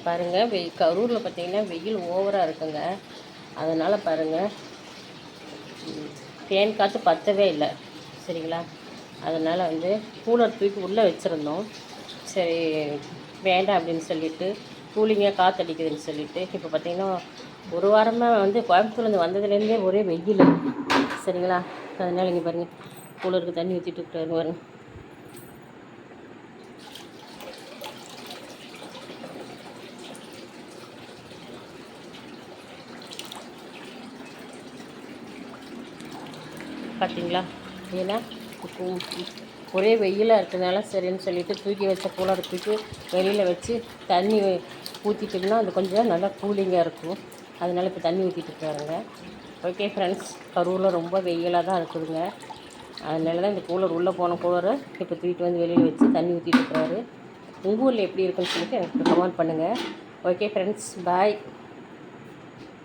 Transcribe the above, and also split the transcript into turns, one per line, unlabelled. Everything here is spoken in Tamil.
பாருங்கள் கரூரில் பார்த்திங்கன்னா வெயில் ஓவராக இருக்குங்க. அதனால் பாருங்கள் ஃபேன் காற்று பற்றவே இல்லை சரிங்களா. அதனால் வந்து கூலர் தூக்கி உள்ளே வச்சுருந்தோம். சரி வேண்டாம் அப்படின்னு சொல்லிவிட்டு கூலிங்காக காற்றடிக்குதுன்னு சொல்லிவிட்டு இப்போ பார்த்திங்கன்னா ஒரு வாரமாக வந்து கோயம்புத்தூர்லேருந்து வந்ததுலேருந்தே ஒரே வெயில் சரிங்களா. அதனால் இங்கே பாருங்கள் கூலருக்கு தண்ணி ஊற்றிட்டு இருக்காரு பாருங்க. பார்த்தீங்களா. ஏன்னா ஒரே வெயிலாக இருக்கிறதுனால சரின்னு சொல்லிவிட்டு தூக்கி வச்ச கூலரை தூக்கி வெளியில் வச்சு தண்ணி ஊற்றிட்டோம்னா அது கொஞ்சம் நல்லா கூலிங்காக இருக்கும். அதனால் இப்போ தண்ணி ஊற்றிட்டு இருக்காருங்க. ஓகே ஃப்ரெண்ட்ஸ், கரூரில் ரொம்ப வெயிலாக தான் இருக்குதுங்க. அதனால தான் இந்த கூலர் உள்ளே போன கூலரை இப்போ தூக்கிட்டு வந்து வெளியில் வச்சு தண்ணி ஊற்றிட்டு இருக்கிறாரு. உங்கள் ஊரில் எப்படி இருக்குன்னு சொல்லிட்டு எனக்கு கமெண்ட் பண்ணுங்கள். ஓகே ஃப்ரெண்ட்ஸ், பாய்.